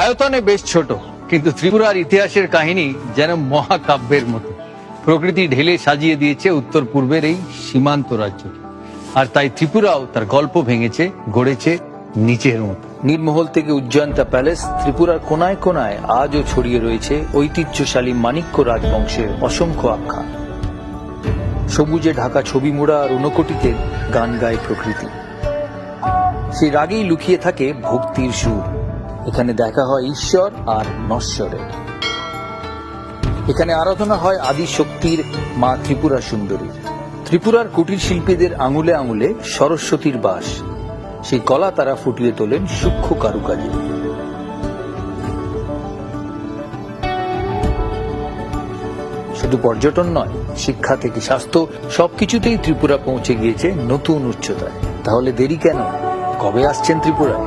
আয়তনে বেশ ছোট, কিন্তু ত্রিপুরার ইতিহাসের কাহিনী যেন মহাকাব্যের মতো। প্রকৃতি ঢেলে সাজিয়ে দিয়েছে উত্তর পূর্বের এই সীমান্ত রাজ্যকে, আর তাই ত্রিপুরাও তার গল্প ভেঙেছে, গড়েছে নিচের মতো। নীরমহল থেকে উজ্জয়ন্তা প্যালেস, ত্রিপুরার কোনায় কোনায় আজও ছড়িয়ে রয়েছে ঐতিহ্যশালী মাণিক্য রাজবংশের অসংখ্য আখ্যা। সবুজে ঢাকা ছবি মোড়া আর ঊনকোটিতে গান গায় প্রকৃতি। সেই রাগেই লুকিয়ে থাকে ভক্তির সুর। এখানে দেখা হয় ঈশ্বর আর নশ্বরের। এখানে আরাধনা হয় আদি শক্তির মা ত্রিপুরা সুন্দরীর। ত্রিপুরার কুটির শিল্পীদের আঙুলে আঙুলে সরস্বতীর বাস। সেই কলা তারা ফুটিয়ে তোলেন সূক্ষ্ম কারুকাজে। শুধু পর্যটন নয়, শিক্ষা থেকে স্বাস্থ্য সবকিছুতেই ত্রিপুরা পৌঁছে গিয়েছে নতুন উচ্চতায়। তাহলে দেরি কেন? কবে আসছেন ত্রিপুরায়?